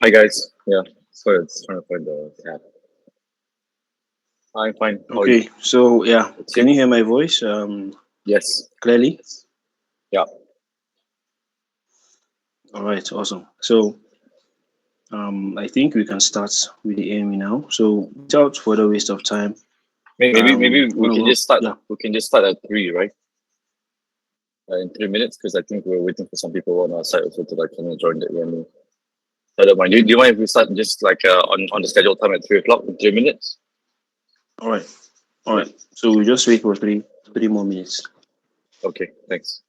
Hi guys. Yeah, sorry, I was trying to find the tab. I'm fine. How are you? Okay, so yeah, It's can you? you hear my voice Yes. clearly? Yes. Yeah. All right, awesome. So I think we can start with the AME now. So without further waste of time, Maybe I want we to can work. just start. Yeah, We can just start at three, right? In 3 minutes, because I think we're waiting for some people on our side also to like kind of join the EMU. I don't mind. Do you mind if we start just like on the scheduled time at 3 o'clock in 3 minutes? all right, all Yeah. right. So we just wait for three more minutes. Okay. Thanks.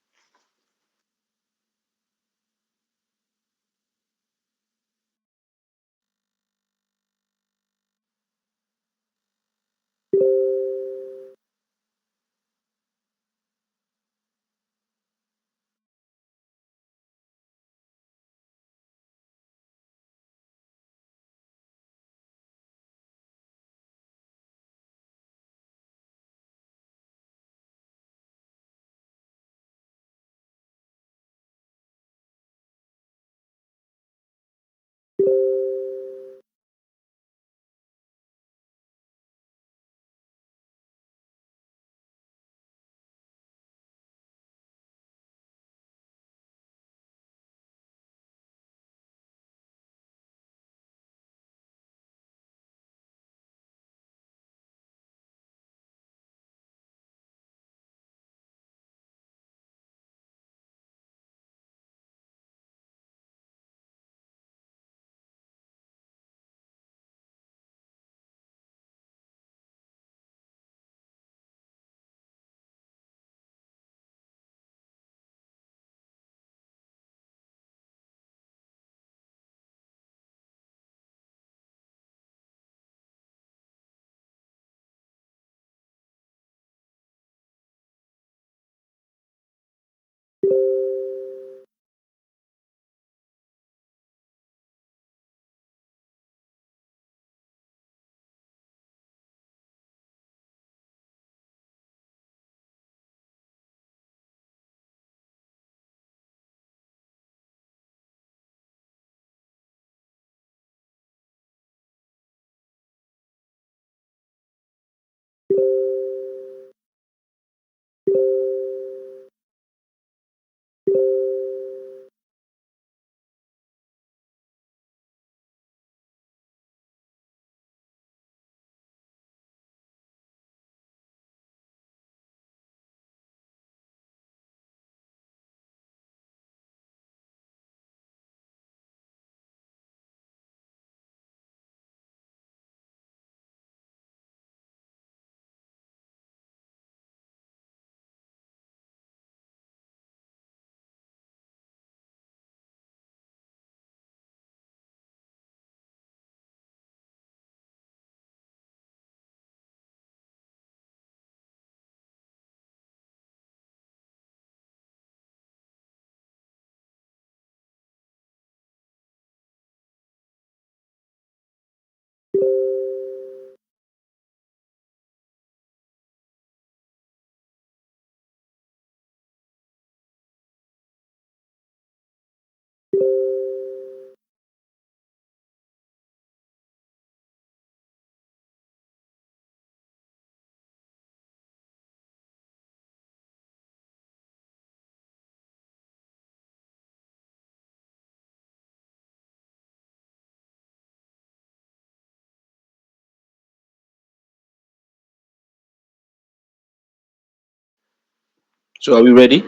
So are we ready?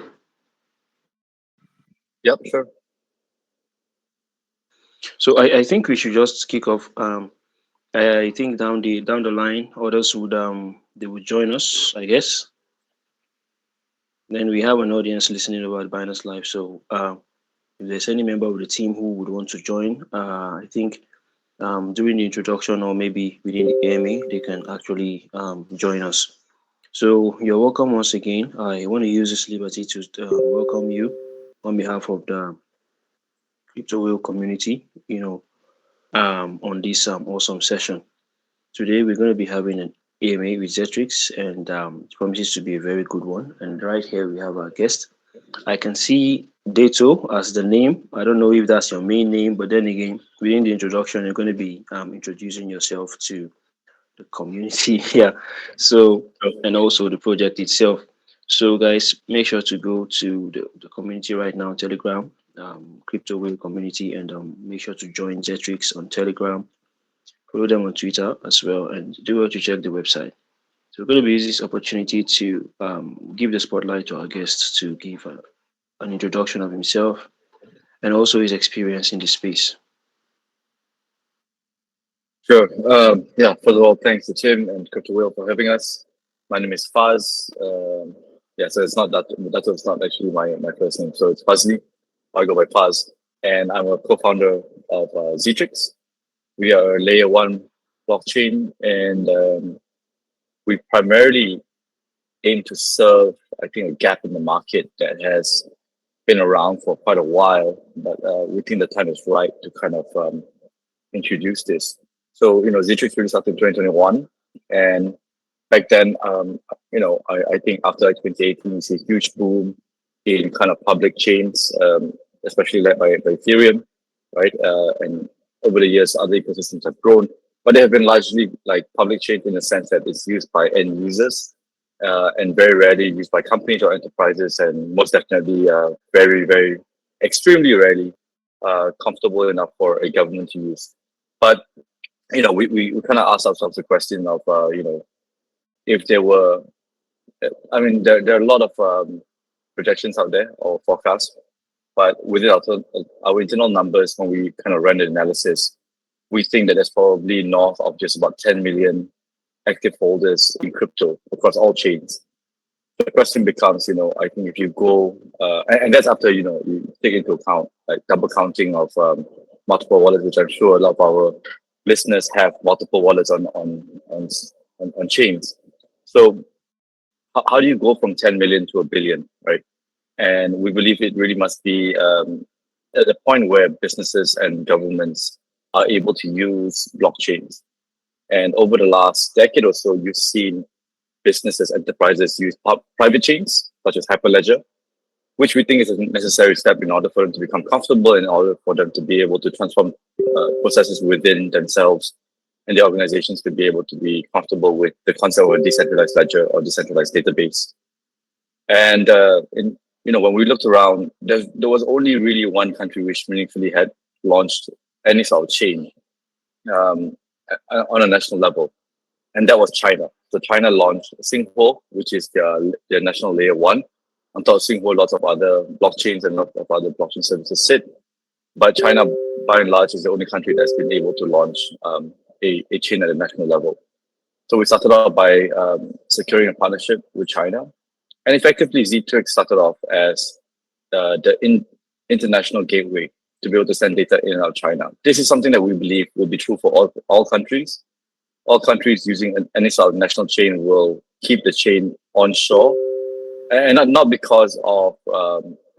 Yep. Sure. So I think we should just kick off. I think down the line, others would they would join us, I guess. Then we have an audience listening about Binance Live. So if there's any member of the team who would want to join, I think during the introduction or maybe within the AMA, they can actually join us. So you're welcome once again. I want to use this liberty to welcome you on behalf of the crypto whale community, on this awesome session. Today we're going to be having an AMA with Zetrix, and it promises to be a very good one. And right here we have our guest. I can see Dato as the name. I don't know if that's your main name, but then again, within the introduction, you're going to be introducing yourself to the community. Yeah. So, and also the project itself. So, guys, make sure to go to the community right now, Telegram, Crypto Whale community, and make sure to join Zetrix on Telegram. Follow them on Twitter as well, and do well to check the website. So, we're going to use this opportunity to give the spotlight to our guests to give an introduction of himself and also his experience in the space. Sure. Yeah, first of all, thanks to Tim and Crypto Whale for having us. My name is Faz. Yeah, so it's not that's not actually my first name. So it's Fazli. I go by Faz. And I'm a co-founder of Zetrix. We are a layer one blockchain, and we primarily aim to serve, I think, a gap in the market that has been around for quite a while, but we think the time is right to kind of introduce this. So, Zetrix really started in 2021. And back then, I think after like 2018, we see a huge boom in kind of public chains, especially led by Ethereum, right? And over the years, other ecosystems have grown, but they have been largely like public chains in the sense that it's used by end users and very rarely used by companies or enterprises, and most definitely very, very, extremely rarely comfortable enough for a government to use. But we kind of asked ourselves the question of if there were, I mean, there are a lot of projections out there or forecasts, but within our internal numbers, when we kind of ran the analysis, we think that there's probably north of just about 10 million active holders in crypto across all chains. The question becomes, I think if you go, and that's after, you take into account like double counting of multiple wallets, which I'm sure a lot of our listeners have multiple wallets on chains. So how do you go from 10 million to a billion, right? And we believe it really must be at the point where businesses and governments are able to use blockchains. And over the last decade or so, you've seen businesses, enterprises use private chains, such as Hyperledger, which we think is a necessary step in order for them to become comfortable, in order for them to be able to transform processes within themselves and the organizations to be able to be comfortable with the concept of a decentralized ledger or decentralized database. And when we looked around, there was only really one country which meaningfully had launched any sort of chain on a national level, and that was China. So China launched Singapore, which is their national layer one. On top of Singapore, lots of other blockchains and lots of other blockchain services sit. But China, by and large, is the only country that's been able to launch a chain at a national level. So we started off by securing a partnership with China. And effectively, Zetrix started off as the international gateway to be able to send data in and out of China. This is something that we believe will be true for all countries. All countries using any sort of national chain will keep the chain onshore, and not because of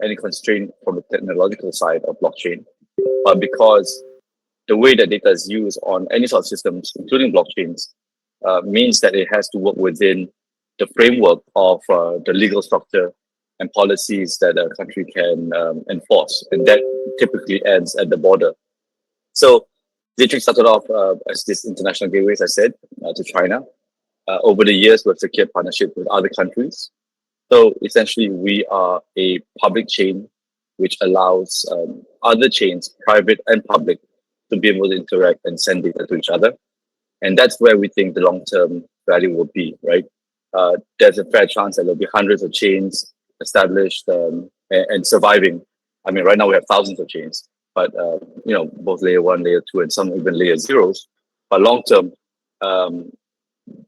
any constraint from the technological side of blockchain, but because the way that data is used on any sort of systems, including blockchains, means that it has to work within the framework of the legal structure and policies that a country can enforce, and that typically ends at the border. So Zetrix started off as this international gateway, as I said, to China. Over the years, we've secured partnerships with other countries. So essentially, we are a public chain which allows other chains, private and public, to be able to interact and send data to each other. And that's where we think the long-term value will be, right? There's a fair chance that there'll be hundreds of chains established and surviving. I mean, right now we have thousands of chains, but both layer one, layer two, and some even layer zeros. But long term,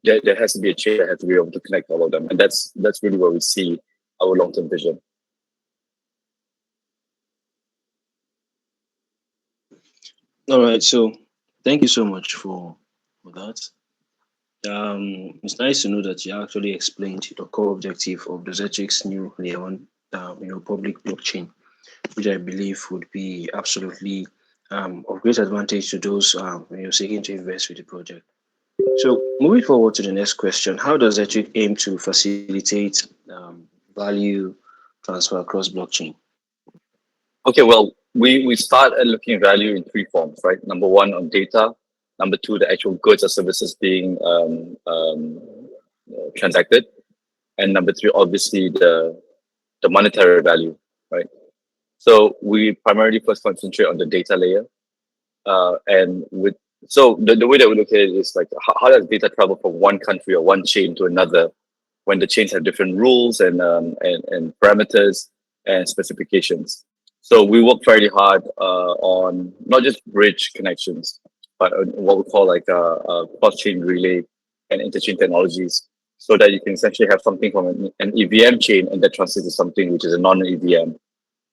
there has to be a chain that has to be able to connect all of them, and that's really where we see our long term vision. All right, so thank you so much for that. It's nice to know that you actually explained the core objective of the Zetrix new layer one, public blockchain, which I believe would be absolutely of great advantage to those seeking to invest with the project. So moving forward to the next question, how does Zetrix aim to facilitate value transfer across blockchain? Okay, well, we start at looking at value in three forms, right? Number one, on data. Number two, the actual goods or services being transacted. And number three, obviously, the monetary value, right? So we primarily first concentrate on the data layer. And with so the way that we look at it is like how does data travel from one country or one chain to another when the chains have different rules and parameters and specifications. So we work fairly hard on not just bridge connections, but on what we call like cross-chain relay and interchain technologies, so that you can essentially have something from an EVM chain and that translates to something which is a non-EVM.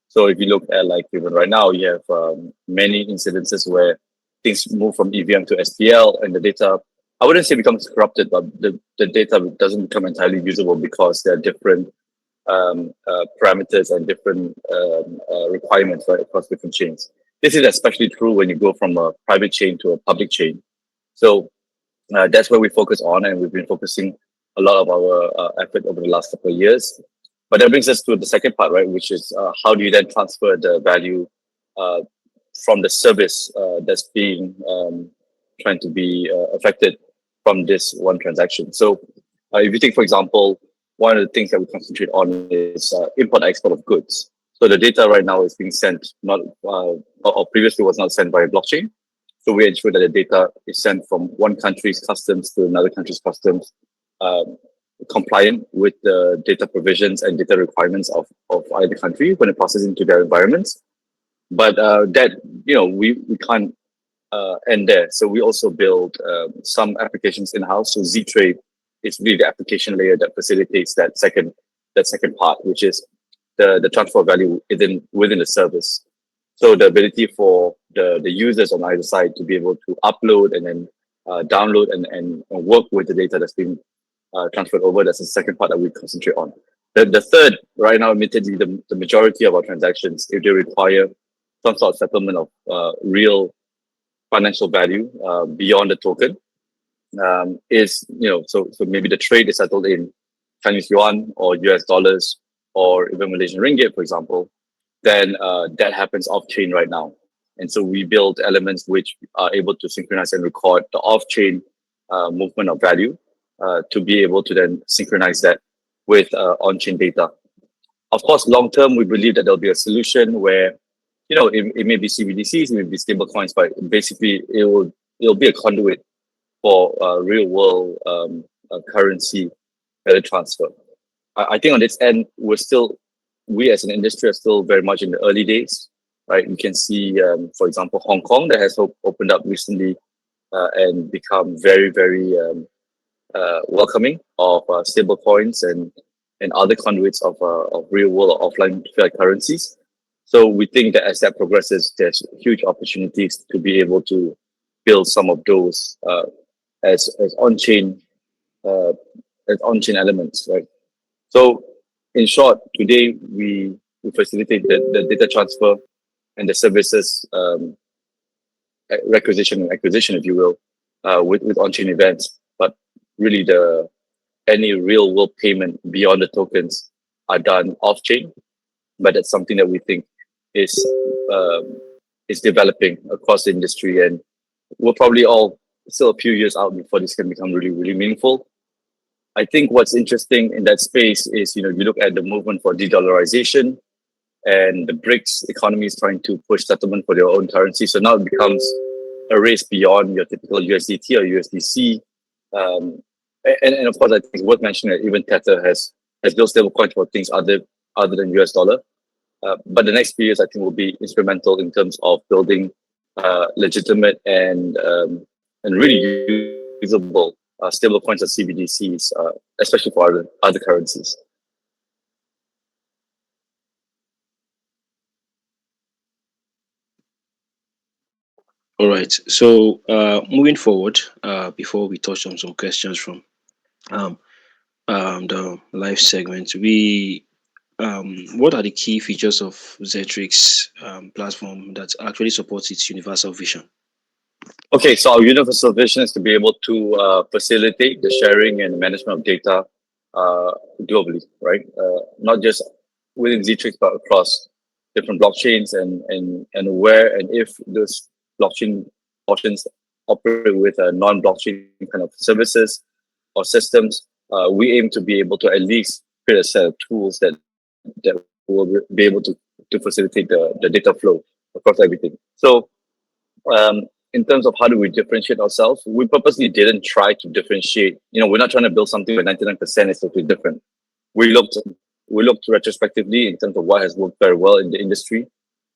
So if you look at like even right now, you have many incidences where things move from EVM to SPL and the data, I wouldn't say becomes corrupted, but the data doesn't become entirely usable because there are different parameters and different requirements, right, across different chains. This is especially true when you go from a private chain to a public chain. So that's where we focus on, and we've been focusing a lot of our effort over the last couple of years. But that brings us to the second part, right, which is how do you then transfer the value uh, from the service that's being trying to be affected from this one transaction. So if you take, for example, one of the things that we concentrate on is import export of goods. So the data right now is being sent not or previously was not sent by blockchain. So we ensure that the data is sent from one country's customs to another country's customs, um, compliant with the data provisions and data requirements of either country when it passes into their environments. But that, we can't end there. So we also build some applications in-house. So Ztrade is really the application layer that facilitates that second part, which is the transfer of value within the service. So the ability for the users on either side to be able to upload and then download and work with the data that's being transferred over. That's the second part that we concentrate on. The third, right now, admittedly, the majority of our transactions, if they require some sort of settlement of real financial value beyond the token, is, so maybe the trade is settled in Chinese yuan or US dollars or even Malaysian ringgit, for example, then that happens off chain right now. And so we build elements which are able to synchronize and record the off chain movement of value to be able to then synchronize that with on chain data. Of course, long term, we believe that there'll be a solution where, it may be CBDCs, it may be stable coins, but basically it'll be a conduit for real world currency value transfer. I think on this end, we as an industry are still very much in the early days, right? You can see, for example, Hong Kong that has opened up recently and become very, very welcoming of stable coins and other conduits of real world or offline fiat currencies. So we think that as that progresses, there's huge opportunities to be able to build some of those as on-chain elements, right? So in short, today we facilitate the data transfer and the services requisition and acquisition, if you will, with on-chain events. But really, any real world payment beyond the tokens are done off-chain. But that's something that we think is developing across the industry, and we're probably all still a few years out before this can become really, really meaningful. I think what's interesting in that space is, you look at the movement for de-dollarization, and the BRICS economy is trying to push settlement for their own currency. So now it becomes a race beyond your typical USDT or USDC. And of course, I think it's worth mentioning that even Tether has built stablecoins for things other than US dollar. But the next few years, I think, will be instrumental in terms of building legitimate and really usable stable coins or CBDCs, especially for other currencies. All right. So moving forward, before we touch on some questions from um, the live segment, what are the key features of Zetrix platform that actually supports its universal vision? Okay, so our universal vision is to be able to facilitate the sharing and management of data globally, right? Not just within Zetrix, but across different blockchains and where and if those blockchain portions operate with a non-blockchain kind of services or systems, we aim to be able to at least create a set of tools that will be able to facilitate the data flow across everything. So in terms of how do we differentiate ourselves, we purposely didn't try to differentiate. We're not trying to build something where 99% is totally different. We looked we looked retrospectively in terms of what has worked very well in the industry.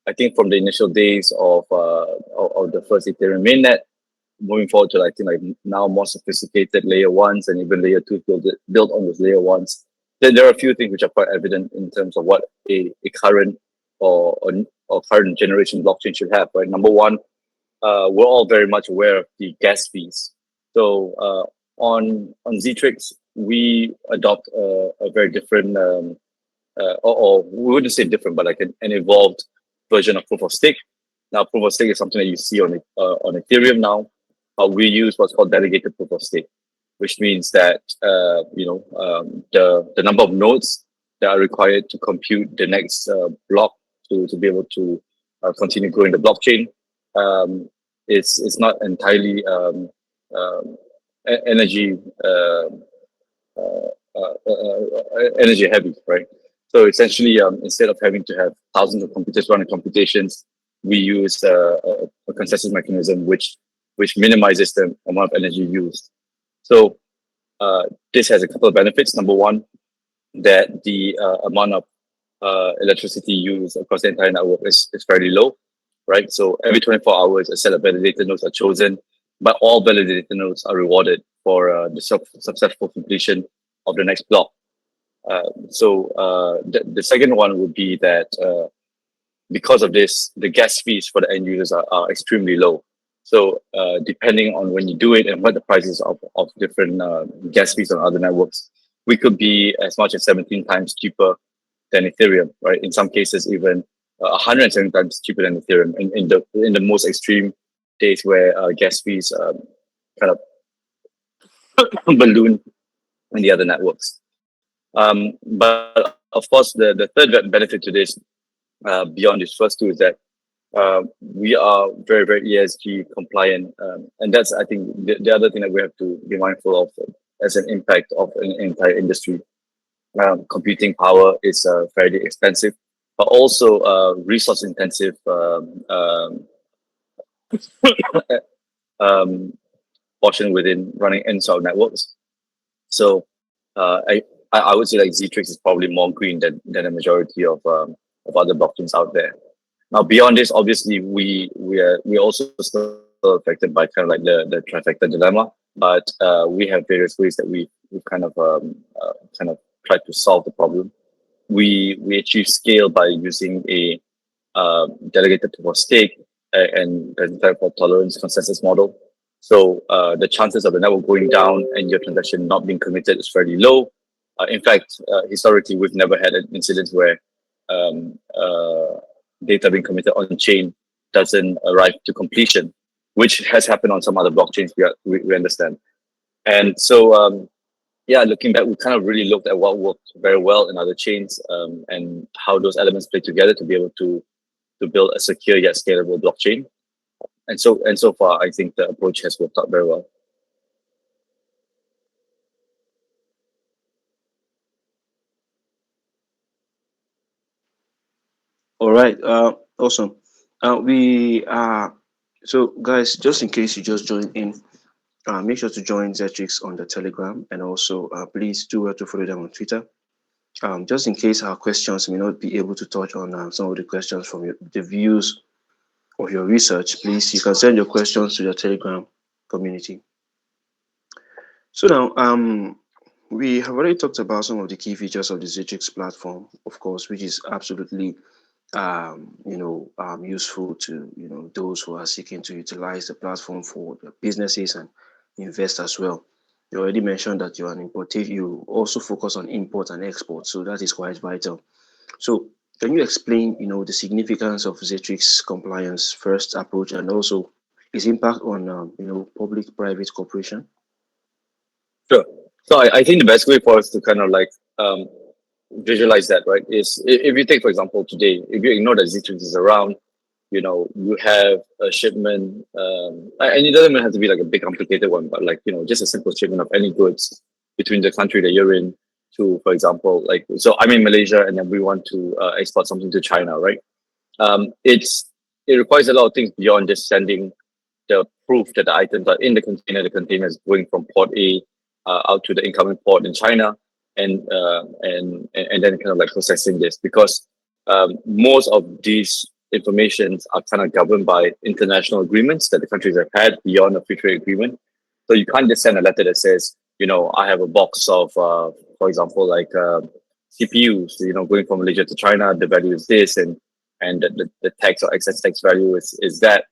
I think from the initial days of the first Ethereum mainnet, moving forward to I think like now more sophisticated layer ones and even layer two built on those layer ones. Then there are a few things which are quite evident in terms of what a current or current generation blockchain should have. Right, number one, we're all very much aware of the gas fees. So on Zetrix, we adopt a very different, or we wouldn't say different, but like an evolved version of proof of stake. Now, proof of stake is something that you see on Ethereum now. We use what's called delegated proof of stake, which means that the number of nodes that are required to compute the next block to be able to continue growing the blockchain it's not entirely energy energy heavy, right? So essentially, instead of having to have thousands of computers running computations, we use a consensus mechanism which minimizes the amount of energy used. So this has a couple of benefits. Number one, that the amount of electricity used across the entire network is fairly low, right? So every 24 hours, a set of validated nodes are chosen, but all validated nodes are rewarded for the successful completion of the next block. The second one would be that because of this, the gas fees for the end users are extremely low. So depending on when you do it and what the prices of different gas fees on other networks, we could be as much as 17 times cheaper than Ethereum, right? In some cases, even 170 times cheaper than Ethereum in the most extreme days where gas fees kind of balloon in the other networks. But of course, the third benefit to this, beyond these first two, is that we are very, very ESG compliant. And that's, I think, the other thing that we have to be mindful of as an impact of an entire industry. Computing power is fairly expensive, but also resource intensive portion within running N-style networks. So I would say like Zetrix is probably more green than a majority of other blockchains out there. Now beyond this, obviously we're also still affected by kind of like the trifecta dilemma, but we have various ways that we've kind of tried to solve the problem. We achieve scale by using a delegated proof of stake and the fault tolerance consensus model. So the chances of the network going down and your transaction not being committed is fairly low. In fact, historically, we've never had an incident where data being committed on chain doesn't arrive to completion, which has happened on some other blockchains. We understand, and so looking back, we kind of really looked at what worked very well in other chains and how those elements play together to be able to build a secure yet scalable blockchain. And so far, I think the approach has worked out very well. All right. Awesome. We so guys, just in case you just joined in, make sure to join Zetrix on the Telegram, and also please do well to follow them on Twitter. Just in case our questions may not be able to touch on some of the questions from the views of your research, please, you can send your questions to the Telegram community. So now, we have already talked about some of the key features of the Zetrix platform, of course, which is absolutely useful to those who are seeking to utilize the platform for the businesses and invest as well. You already mentioned that you're an importer. You also focus on import and export, so that is quite vital. So can you explain, the significance of Zetrix compliance first approach and also its impact on, public-private cooperation? Sure. So I think the best way for us to kind of like visualize that, right, is if you take, for example, today, if you ignore that Zetrix is around, you have a shipment, and it doesn't even have to be like a big complicated one, but like, just a simple shipment of any goods between the country that you're in to, for example, like, so I'm in Malaysia and then we want to export something to China, right? It requires a lot of things beyond just sending the proof that the items are in the container. The container is going from port A out to the incoming port in China, and then kind of like processing this, because most of these informations are kind of governed by international agreements that the countries have had beyond a free trade agreement. So you can't just send a letter that says, I have a box of, for example, like CPUs, going from Malaysia to China, the value is this, and the tax or excess tax value is that.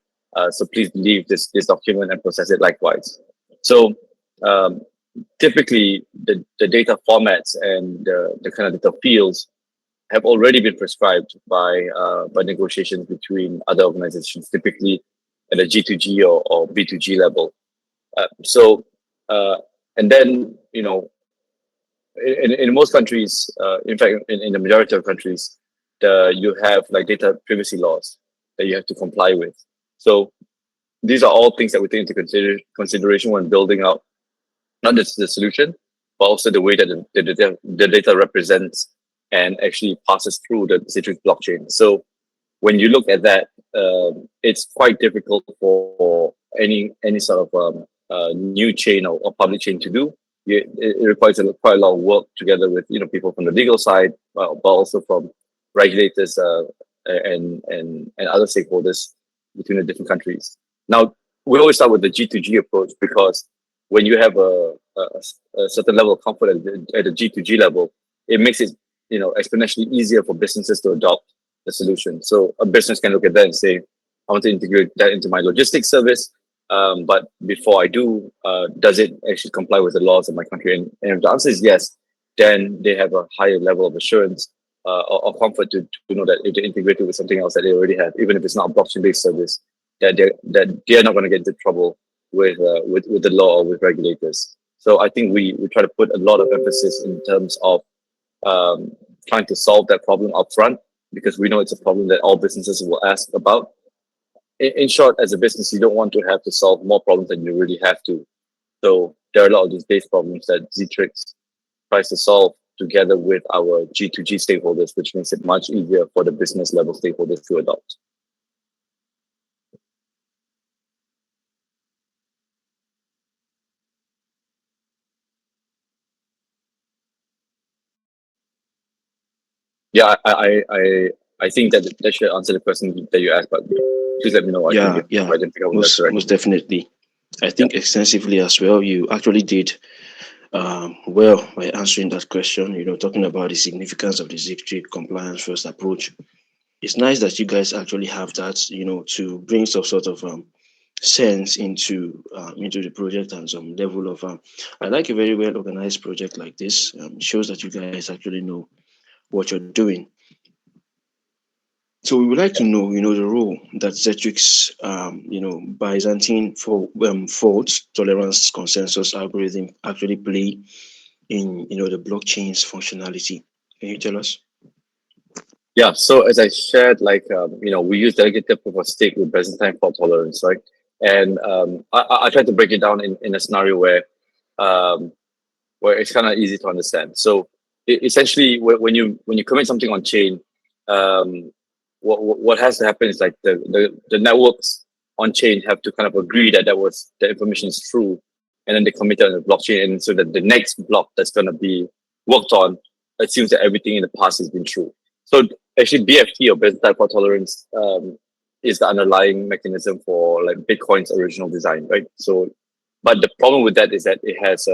So please leave this document and process it likewise. So typically the data formats and the kind of data fields have already been prescribed by negotiations between other organizations, typically at a G2G or B2G level. And then, in most countries, in fact, in the majority of countries, you have like data privacy laws that you have to comply with. So these are all things that we take into consideration when building out not just the solution, but also the way that the data represents and actually passes through the Zetrix blockchain. So when you look at that, it's quite difficult for any sort of new chain or public chain to do. It requires quite a lot of work together with people from the legal side, but also from regulators and other stakeholders between the different countries. Now, we always start with the G2G approach, because when you have a certain level of comfort at the G2G level, it makes it exponentially easier for businesses to adopt the solution. So a business can look at that and say, I want to integrate that into my logistics service. But before I do, does it actually comply with the laws of my country? And if the answer is yes, then they have a higher level of assurance or comfort to know that if they integrate it with something else that they already have, even if it's not a blockchain-based service, that they're not going to get into trouble with the law or with regulators. So I think we try to put a lot of emphasis in terms of trying to solve that problem upfront, because we know it's a problem that all businesses will ask about. In short, as a business, you don't want to have to solve more problems than you really have to. So there are a lot of these base problems that Zetrix tries to solve together with our G2G stakeholders, which makes it much easier for the business level stakeholders to adopt. Yeah, I think that should answer the question that you asked, but please let me know. I didn't pick up most definitely. I think extensively as well. You actually did well by answering that question. Talking about the significance of the Zetrix compliance first approach. It's nice that you guys actually have that. To bring some sort of sense into the project and some level of. I like a very well organized project like this. It shows that you guys actually know what you're doing. So we would like to know, the role that Zetrix, Byzantine fault tolerance consensus algorithm actually play in, the blockchain's functionality. Can you tell us? Yeah. So as I shared, we use delegated proof of stake with Byzantine fault tolerance, right? And I tried to break it down in a scenario where it's kind of easy to understand. So essentially, when you commit something on chain, what has to happen is like the networks on chain have to kind of agree that the information is true, and then they commit it on the blockchain, and so that the next block that's going to be worked on assumes that everything in the past has been true. So actually, BFT or Byzantine fault tolerance is the underlying mechanism for like Bitcoin's original design, right? So, but the problem with that is that it has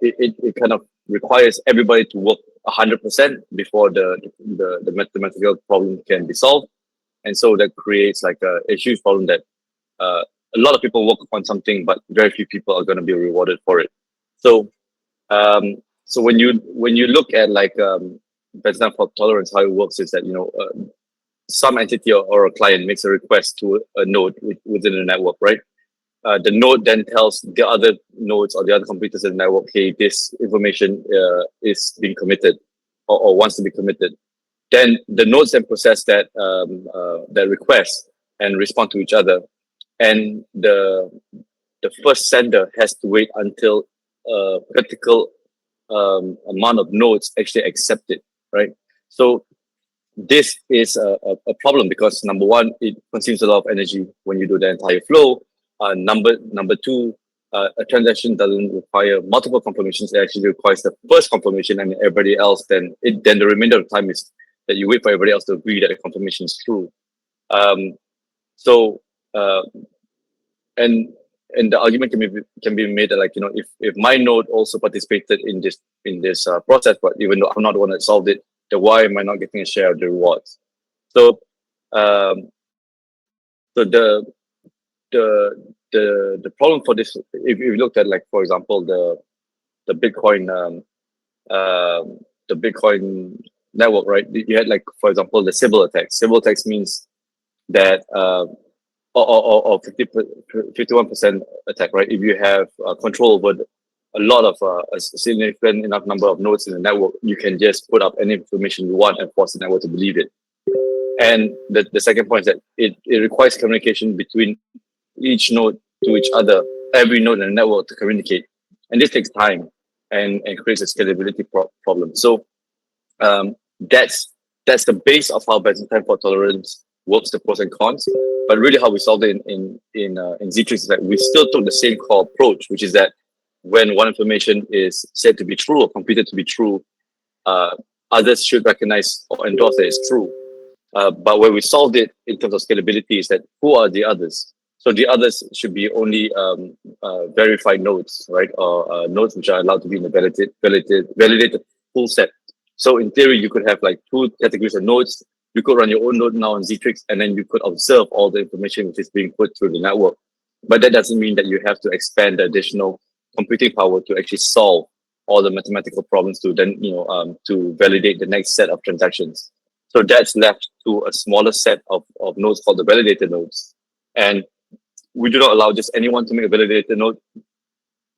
it kind of requires everybody to work 100% before the mathematical problem can be solved, and so that creates like a huge problem that a lot of people work on something, but very few people are going to be rewarded for it. So so when you look at like Byzantine fault tolerance, how it works is that some entity or a client makes a request to a node within the network, right? The node then tells the other nodes or the other computers in the network, hey, this information is being committed. or wants to be committed. Then the nodes then process that request and respond to each other, and the first sender has to wait until a critical amount of nodes actually accept it, right? So this is a problem because number one, it consumes a lot of energy when you do the entire flow. Number two, a transaction doesn't require multiple confirmations. It actually requires the first confirmation, and everybody else then the remainder of time is that you wait for everybody else to agree that the confirmation is true. Um, so uh, and and the argument can be made that, like, if my node also participated in this process, but even though I'm not the one that solved it, then why am I not getting a share of the rewards? So um, so the problem for this, if you looked at, like, for example, the Bitcoin the Bitcoin network, right? You had, like, for example, the Sybil attack. Sybil attacks means that or 51% attack, right? If you have control over a lot of a significant enough number of nodes in the network, you can just put up any information you want and force the network to believe it. And the second point is that it requires communication between each node to each other, every node in the network to communicate. And this takes time and creates a scalability problem. So that's the base of how Byzantine fault tolerance works, the pros and cons. But really, how we solved it in Zetrix is that we still took the same core approach, which is that when one information is said to be true or computed to be true, uh, others should recognize or endorse that it's true. But where we solved it in terms of scalability is that who are the others? So the others should be only verified nodes, right? Or nodes which are allowed to be in the validated full set. So in theory, you could have like two categories of nodes. You could run your own node now on Zetrix, and then you could observe all the information which is being put through the network. But that doesn't mean that you have to expand the additional computing power to actually solve all the mathematical problems to then, to validate the next set of transactions. So that's left to a smaller set of nodes called the validator nodes. And we do not allow just anyone to make a validator node.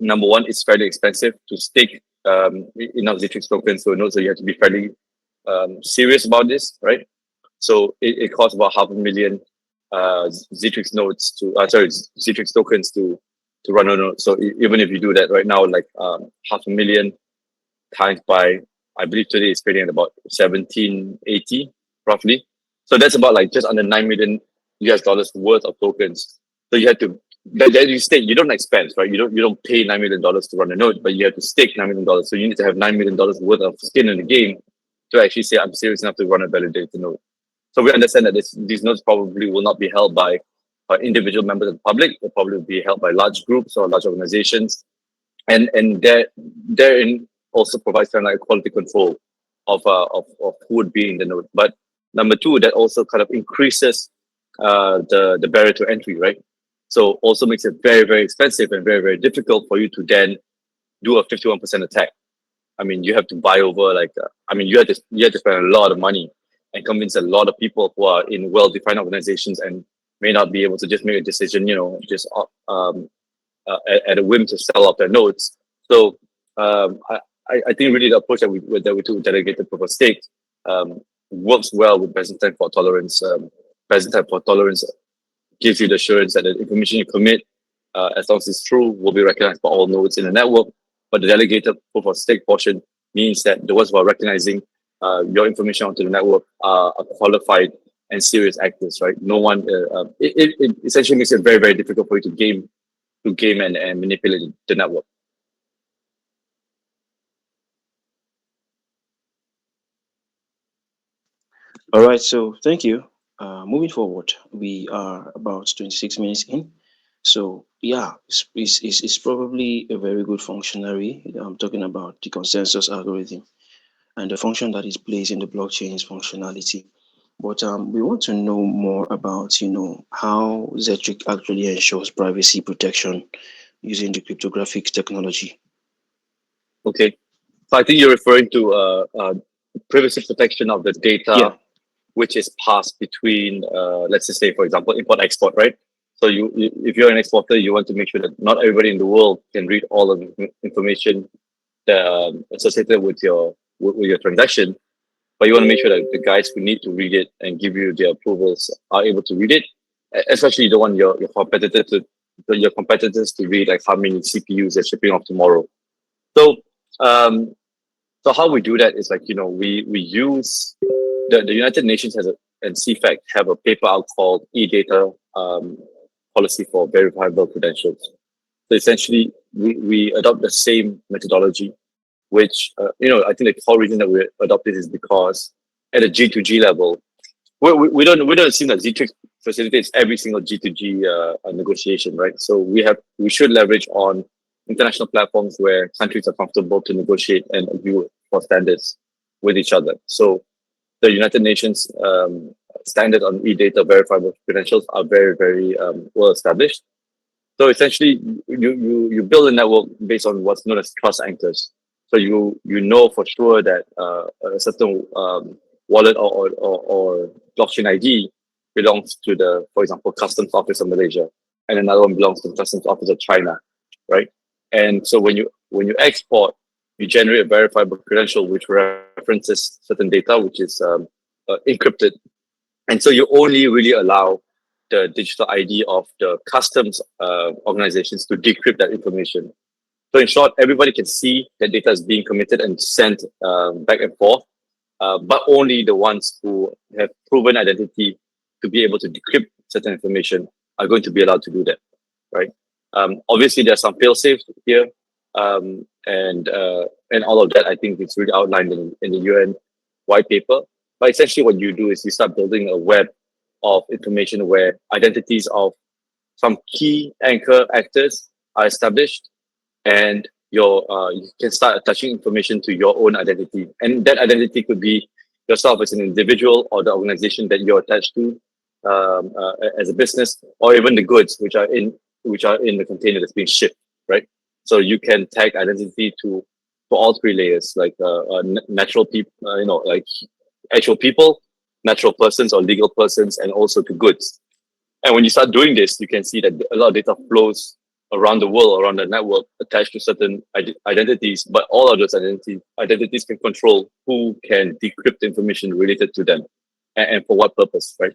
Number one, it's fairly expensive to stake enough Zetrix tokens to a node, so you have to be fairly serious about this, right? So it costs about $500,000 Zetrix nodes Zetrix tokens to run a node. So even if you do that right now, like $500,000 times by, I believe today is trading at about 1780 roughly. So that's about like just under $9 million worth of tokens. So you have to then you stake. You don't expense, right? You don't pay $9 million to run a node, but you have to stake $9 million. So you need to have $9 million worth of skin in the game to actually say, I'm serious enough to run a validator node. So we understand that these nodes probably will not be held by individual members of the public. They'll probably be held by large groups or large organizations, and therein also provides kind of like quality control of who would be in the node. But number two, that also kind of increases the barrier to entry, right? So also makes it very, very expensive and very, very difficult for you to then do a 51% attack. I mean, you have to buy over you have to spend a lot of money and convince a lot of people who are in well-defined organizations and may not be able to just make a decision, just at a whim to sell off their nodes. So I think really the approach that we took with delegated proof of stake works well with Byzantine fault tolerance. Byzantine fault tolerance gives you the assurance that the information you commit, as long as it's true, will be recognized by all nodes in the network. But the delegated proof of stake portion means that the ones who are recognizing your information onto the network are qualified and serious actors, right? No one. It essentially makes it very, very difficult for you to game and manipulate the network. All right, so thank you. Moving forward, we are about 26 minutes in. So yeah, it's probably a very good functionary. I'm talking about the consensus algorithm and the function that it plays in the blockchain's functionality. But we want to know more about, how Zetrix actually ensures privacy protection using the cryptographic technology. Okay, so I think you're referring to privacy protection of the data, Yeah. which is passed between, let's just say, for example, import export, right? So if you're an exporter, you want to make sure that not everybody in the world can read all of the information that associated with your with your transaction, but you want to make sure that the guys who need to read it and give you their approvals are able to read it. Especially you don't want your competitors to read like how many CPUs they're shipping off tomorrow. So um, so how we do that is like, we use the United Nations and CFAC have a paper out called e-data policy for verifiable credentials. So essentially, we adopt the same methodology, which, I think the core reason that we adopted is because at a G2G level, we don't assume that Zetrix facilitates every single G2G negotiation, right? So we should leverage on international platforms where countries are comfortable to negotiate and agree for standards with each other. So the United Nations standard on e-data verifiable credentials are very, very well established. So essentially, you build a network based on what's known as trust anchors. So you know for sure that a certain wallet or blockchain ID belongs to for example, Customs Office of Malaysia, and another one belongs to the Customs Office of China, right? And so when you export, you generate a verifiable credential which references certain data, which is encrypted, and so you only really allow the digital ID of the customs organizations to decrypt that information. So in short, everybody can see that data is being committed and sent back and forth, but only the ones who have proven identity to be able to decrypt certain information are going to be allowed to do that, right? Obviously, there's some fail-safes here, and all of that. I think it's really outlined in the UN white paper. But essentially, what you do is you start building a web of information where identities of some key anchor actors are established, and you can start attaching information to your own identity, and that identity could be yourself as an individual or the organization that you're attached to as a business, or even the goods which are in the container that's being shipped, right? So you can tag identity to all three layers, like natural people, like actual people, natural persons or legal persons, and also to goods. And when you start doing this, you can see that a lot of data flows around the world, around the network, attached to certain identities, but all of those identities can control who can decrypt information related to them and for what purpose, right?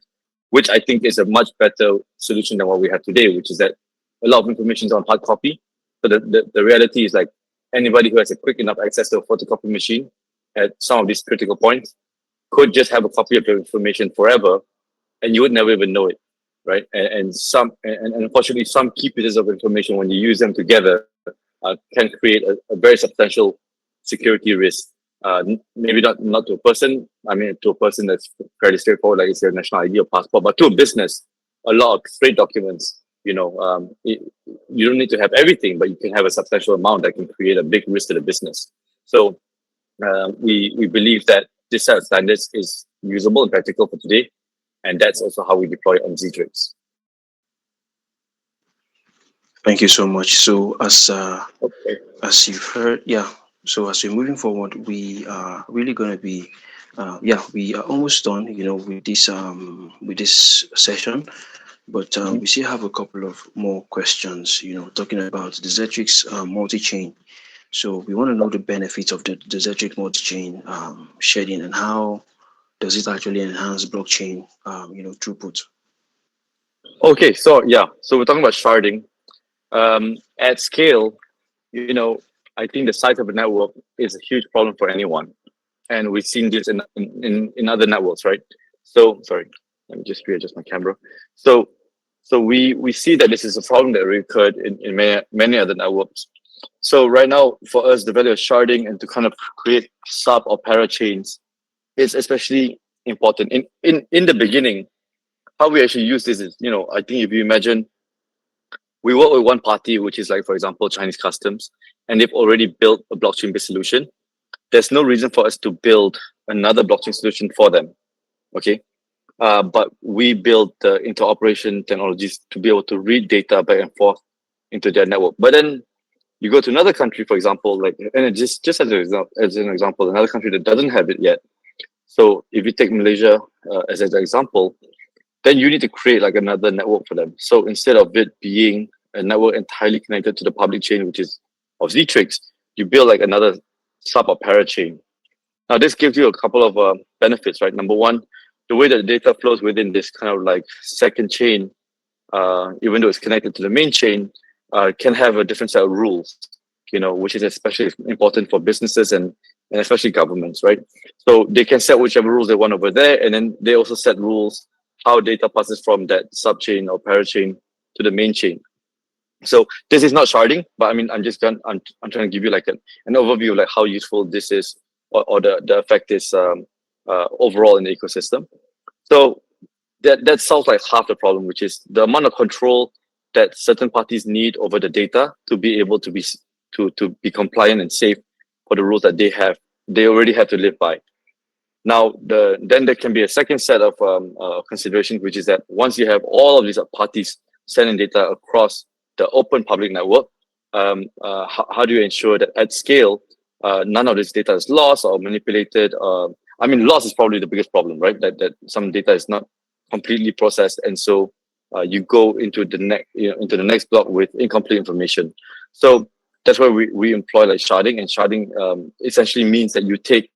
Which I think is a much better solution than what we have today, which is that a lot of information is on hard copy. So the reality is like anybody who has a quick enough access to a photocopy machine at some of these critical points could just have a copy of the information forever, and you would never even know it, right? And unfortunately, some key pieces of information, when you use them together, can create a very substantial security risk. Maybe not to a person. I mean, to a person that's fairly straightforward, like it's your national ID or passport, but to a business, a lot of trade documents. You don't need to have everything, but you can have a substantial amount that can create a big risk to the business. So we believe that this set of standards is usable and practical for today, and that's also how we deploy it on Zetrix. Thank you so much. So Okay. as you've heard, yeah. So as we're moving forward, we are really going to be, we are almost done, with this session. But we still have a couple of more questions, talking about the Zetrix multi-chain. So we want to know the benefits of the Zetrix multi-chain shedding, and how does it actually enhance blockchain, throughput? Okay, so we're talking about sharding. At scale, I think the size of a network is a huge problem for anyone, and we've seen this in other networks, right? So sorry, let me just readjust my camera. So we see that this is a problem that recurred in many other networks. So right now, for us, the value of sharding and to kind of create sub or para chains is especially important. In the beginning, how we actually use this is, I think if you imagine, we work with one party, which is like, for example, Chinese customs, and they've already built a blockchain-based solution. There's no reason for us to build another blockchain solution for them. Okay. But we build the interoperation technologies to be able to read data back and forth into their network. But then you go to another country, for example, and just as an example, another country that doesn't have it yet. So if you take Malaysia as an example, then you need to create like another network for them. So instead of it being a network entirely connected to the public chain, which is of Zetrix, you build like another sub or para chain. Now, this gives you a couple of benefits, right? Number one, the way that the data flows within this kind of like second chain, even though it's connected to the main chain, can have a different set of rules, which is especially important for businesses and especially governments, right? So they can set whichever rules they want over there, and then they also set rules how data passes from that subchain or parachain to the main chain. So this is not sharding, but I mean, I'm trying to give you like an overview of like how useful this is, or the effect is overall in the ecosystem. So that solves like half the problem, which is the amount of control that certain parties need over the data to be able to be compliant and safe for the rules that they already have to live by. Now, then there can be a second set of considerations, which is that once you have all of these parties sending data across the open public network, how do you ensure that at scale, none of this data is lost or manipulated? I mean, loss is probably the biggest problem, right? That some data is not completely processed, and so you go into the next block with incomplete information. So that's why we employ like sharding, and sharding essentially means that you take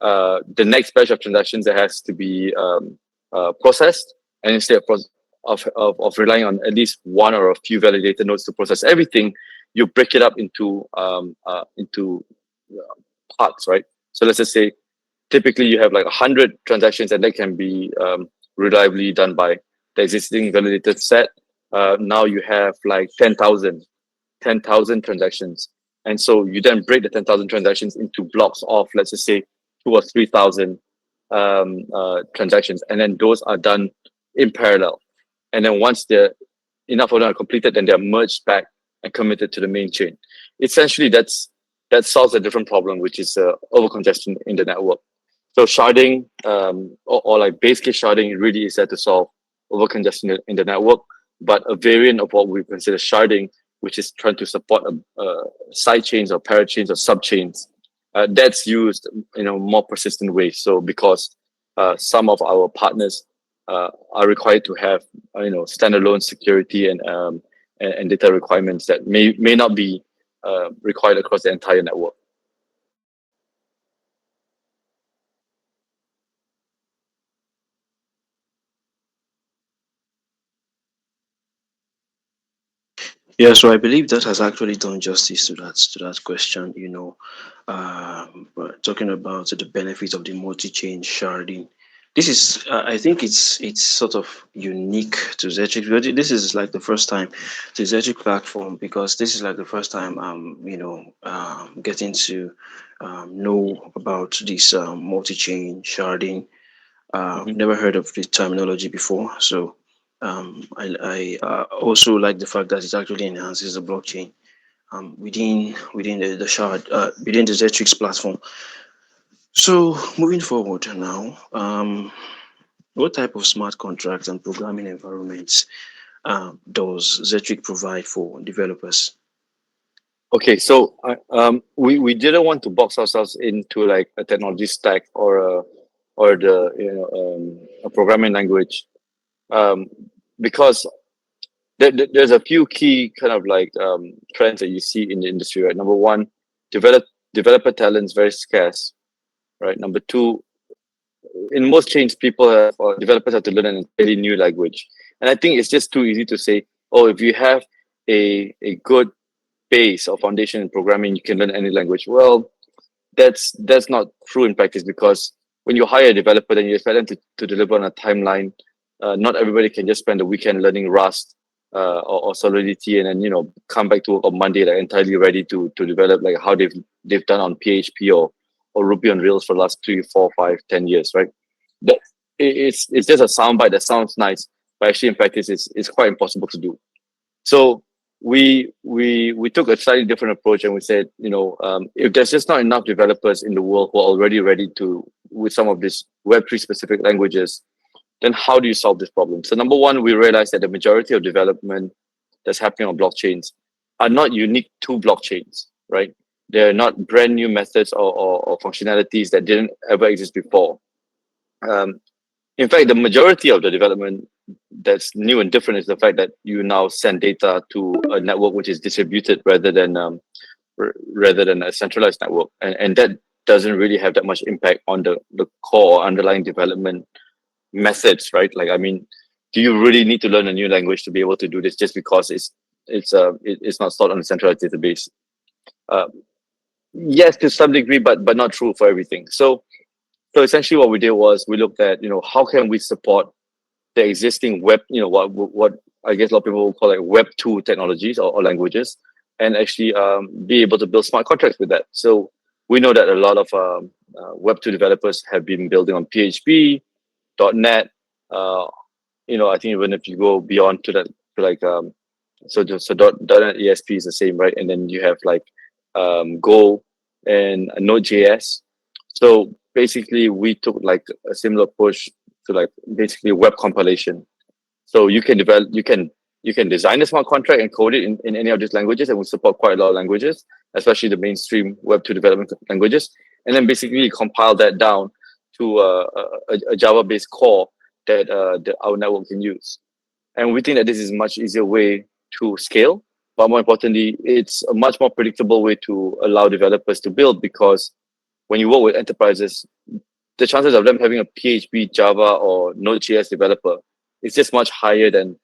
the next batch of transactions that has to be processed, and instead of relying on at least one or a few validator nodes to process everything, you break it up into parts, right? So let's just say typically you have like 100 transactions, and that can be reliably done by the existing validated set. Now you have like 10,000 transactions, and so you then break the 10,000 transactions into blocks of, let's just say, 2 or 3,000 transactions, and then those are done in parallel. And then once they're enough of them are completed, then they're merged back and committed to the main chain. Essentially, that solves a different problem, which is over congestion in the network. So sharding, or like base case sharding, really is there to solve over congestion in the network. But a variant of what we consider sharding, which is trying to support side chains or parachains or subchains, that's used in a more persistent way. So because some of our partners are required to have standalone security and data requirements that may not be required across the entire network. Yeah, so I believe that has actually done justice to that question. Talking about the benefits of the multi-chain sharding. This is, I think it's sort of unique to Zetrix. But this is like the first time to Zetrix platform, because this is like the first time I'm getting to know about this multi-chain sharding. Never heard of the terminology before, so I also like the fact that it actually enhances the blockchain within the shard within the Zetrix platform. So moving forward now, what type of smart contracts and programming environments does Zetrix provide for developers? Okay, so we didn't want to box ourselves into like a technology stack or a programming language, because there's a few key kind of like trends that you see in the industry, right? Number one, developer talent is very scarce, right? Number two, in most chains, people have or developers have to learn an entirely new language, and I think it's just too easy to say, oh, if you have a good base or foundation in programming, you can learn any language. Well, that's not true in practice, because when you hire a developer, then you expect them to deliver on a timeline. Not everybody can just spend the weekend learning Rust or Solidity, and then come back to work on Monday like entirely ready to develop like how they've done on PHP or Ruby on Rails for the last 3, 4, 5, 10 years, right? That it's just a soundbite that sounds nice, but actually in practice it's quite impossible to do. So we took a slightly different approach, and we said, if there's just not enough developers in the world who are already ready to with some of these Web3 specific languages, then how do you solve this problem? So number one, we realized that the majority of development that's happening on blockchains are not unique to blockchains, right? They're not brand new methods or functionalities that didn't ever exist before. In fact, the majority of the development that's new and different is the fact that you now send data to a network which is distributed rather than a centralized network, and doesn't really have that much impact on the core underlying development methods, right? Like, I mean, do you really need to learn a new language to be able to do this just because it's not stored on a centralized database? Uh, yes, to some degree, but not true for everything. So essentially, what we did was we looked at, how can we support the existing web, what I guess a lot of people will call like Web 2 technologies or languages, and actually be able to build smart contracts with that. So we know that a lot of Web 2 developers have been building on PHP, .NET. I think even if you go beyond to that, to like .NET ESP is the same, right? And then you have like Go and Node.js. So basically, we took like a similar approach to like basically web compilation. So you can develop, you can design a smart contract and code it in any of these languages, and we support quite a lot of languages, especially the mainstream Web2 development languages. And then basically compile that down to a Java-based core that our network can use. And we think that this is a much easier way to scale, but more importantly, it's a much more predictable way to allow developers to build, because when you work with enterprises, the chances of them having a PHP, Java, or Node.js developer is just much higher than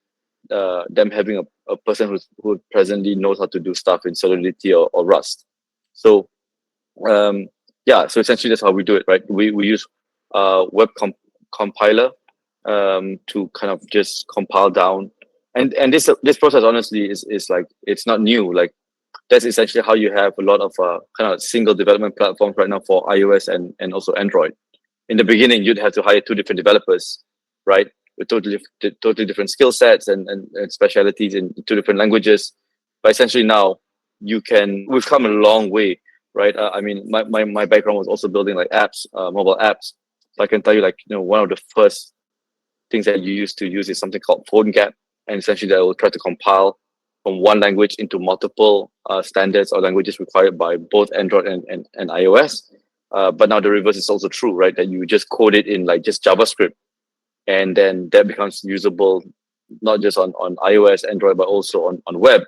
them having a person who presently knows how to do stuff in Solidity or Rust. So so essentially that's how we do it, right? We use web compiler to kind of just compile down, and this process honestly is like, it's not new. Like, that's essentially how you have a lot of kind of single development platforms right now for iOS and also Android. In the beginning, you'd have to hire two different developers, right? With totally different skill sets and specialities in two different languages. But essentially now we've come a long way, right? I mean, my background was also building like apps, mobile apps. So I can tell you, like, one of the first things that you used to use is something called PhoneGap. And essentially that will try to compile from one language into multiple standards or languages required by both Android and iOS. But now the reverse is also true, right? That you just code it in like just JavaScript, and then that becomes usable not just on iOS, Android, but also on web.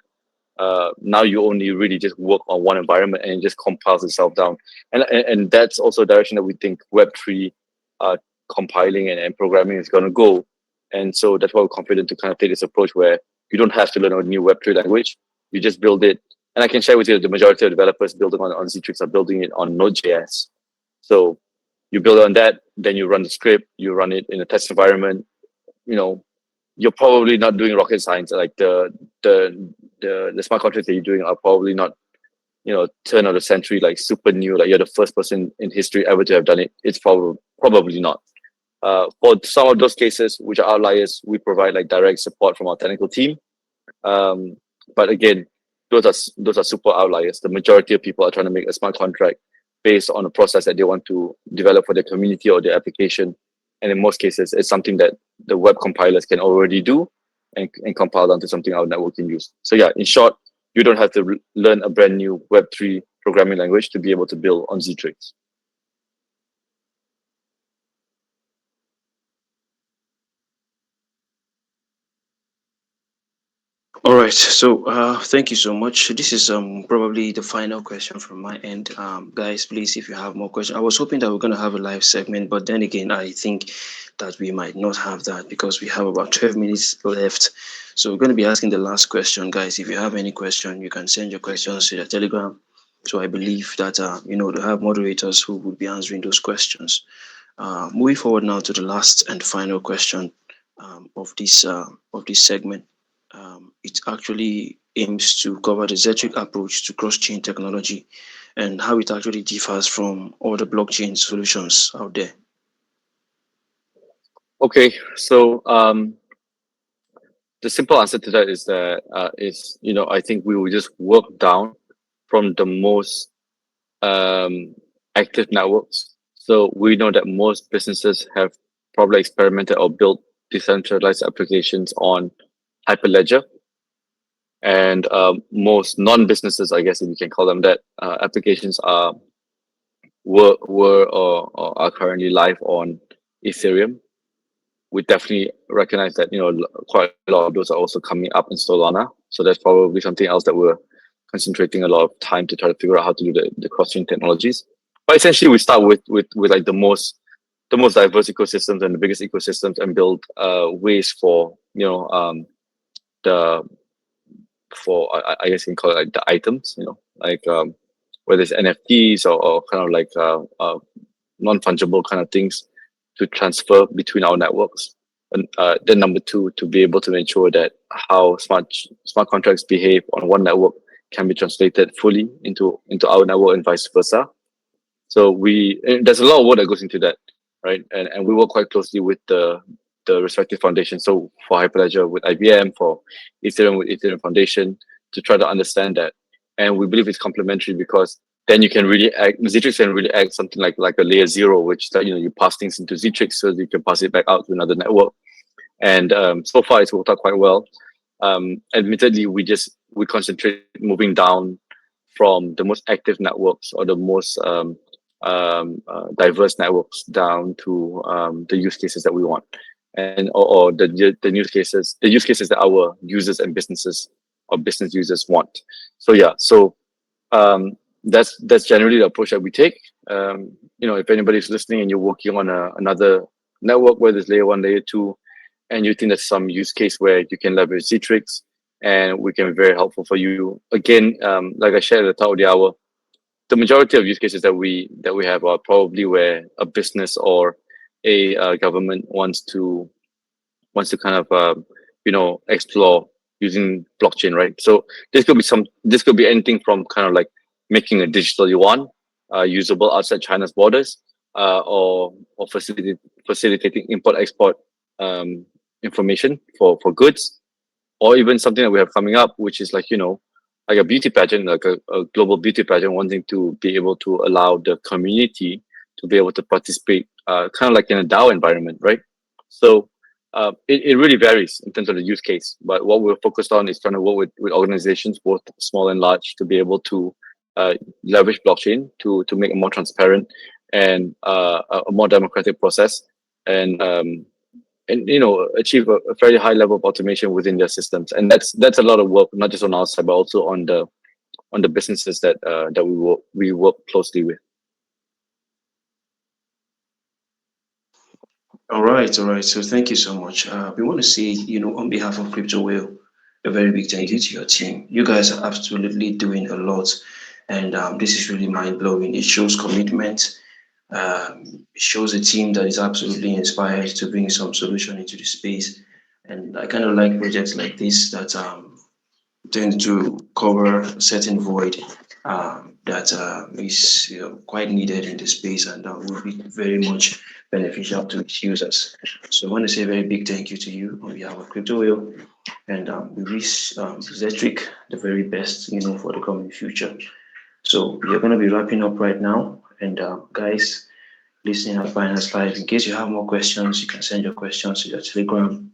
Now you only really just work on one environment, and it just compiles itself down. And that's also a direction that we think Web3 compiling and programming is going to go. And so that's why we're confident to kind of take this approach where you don't have to learn a new Web3 language. You just build it. And I can share with you the majority of developers building on Zetrix are building it on Node.js. So you build on that, then you run the script, you run it in a test environment. You're probably not doing rocket science. Like the smart contracts that you're doing are probably not, turn of the century, like super new, like you're the first person in history ever to have done it. It's probably not. For some of those cases, which are outliers, we provide like direct support from our technical team. But again, those are super outliers. The majority of people are trying to make a smart contract based on a process that they want to develop for their community or their application. And in most cases, it's something that the web compilers can already do and compile down to something our network can use. So yeah, in short, you don't have to learn a brand new Web3 programming language to be able to build on Zetrix. All right. So thank you so much. This is probably the final question from my end. Guys, please, if you have more questions. I was hoping that we're going to have a live segment, but then again, I think that we might not have that because we have about 12 minutes left. So we're going to be asking the last question, guys. If you have any question, you can send your questions to the Telegram. So I believe that they have moderators who would be answering those questions. Moving forward now to the last and final question of this segment. It actually aims to cover the Zetrix approach to cross-chain technology and how it actually differs from other blockchain solutions out there. Okay, so the simple answer to that is that I think we will just work down from the most active networks. So we know that most businesses have probably experimented or built decentralized applications on Hyperledger. And most non-businesses, I guess if you can call them that, applications were or are currently live on Ethereum. We definitely recognize that quite a lot of those are also coming up in Solana. So that's probably something else that we're concentrating a lot of time to try to figure out how to do the cross-chain technologies. But essentially, we start with like the most diverse ecosystems and the biggest ecosystems, and build ways for the I guess you can call it like the items, like whether it's NFTs or kind of like non-fungible kind of things to transfer between our networks. And then number two, to be able to ensure that how smart contracts behave on one network can be translated fully into our network and vice versa. So there's a lot of work that goes into that, right? And we work quite closely with the respective foundations. So for Hyperledger with IBM, for Ethereum with Ethereum Foundation, to try to understand that. And we believe it's complementary because then you can really act, Zetrix can really act something like a layer zero, which that you pass things into Zetrix so you can pass it back out to another network. And so far it's worked out quite well. Admittedly, we concentrate moving down from the most active networks or the most diverse networks down to the use cases that we want, and or the use cases that our users and businesses or business users want. So yeah, that's generally the approach that we take. If anybody's listening and you're working on another network, whether it's layer one, layer two, and you think there's some use case where you can leverage Zetrix, and we can be very helpful for you. Again, like I shared at the top of the hour, the majority of use cases that we have are probably where a business or a government wants to kind of explore using blockchain, right? So this could be anything from kind of like making a digital yuan usable outside China's borders, or facilitating import export information for goods, or even something that we have coming up, which is like like a beauty pageant, like a global beauty pageant, wanting to be able to allow the community to be able to participate, kind of like in a DAO environment, right? So it really varies in terms of the use case, but what we're focused on is trying to work with organizations, both small and large, to be able to leverage blockchain to make a more transparent and a more democratic process, and achieve a fairly high level of automation within their systems. And that's a lot of work, not just on our side, but also on the businesses that we work closely with. All right, all right. So thank you so much. We want to say, on behalf of Crypto Whale, a very big thank you to your team. You guys are absolutely doing a lot, and this is really mind blowing. It shows commitment. It shows a team that is absolutely inspired to bring some solution into the space. And I kind of like projects like this that tend to cover a certain void that is quite needed in the space, and will be very much beneficial to its users. So I want to say a very big thank you to you on behalf of Crypto Whale, and we wish Zetrix the very best, for the coming future. So we are going to be wrapping up right now, and guys listening at Finance Live, in case you have more questions, you can send your questions to your Telegram.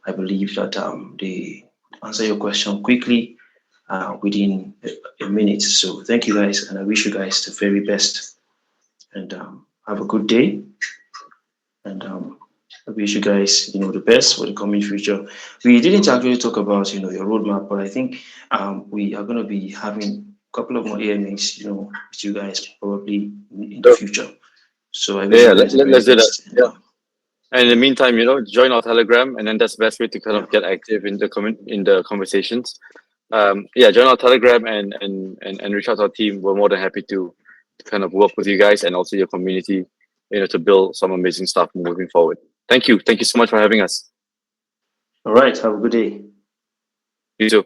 I believe that they answer your question quickly within a minute. So thank you guys, and I wish you guys the very best, and have a good day. And I wish you guys, the best for the coming future. We didn't actually talk about, your roadmap, but I think we are going to be having a couple of more AMAs, with you guys probably in the future. So I wish you guys let's do that. best. Yeah. And in the meantime, join our Telegram, and then that's the best way to kind of get active in the conversations. Join our Telegram and reach out to our team. We're more than happy to kind of work with you guys and also your community, to build some amazing stuff moving forward. Thank you so much for having us. All right, have a good day. You too.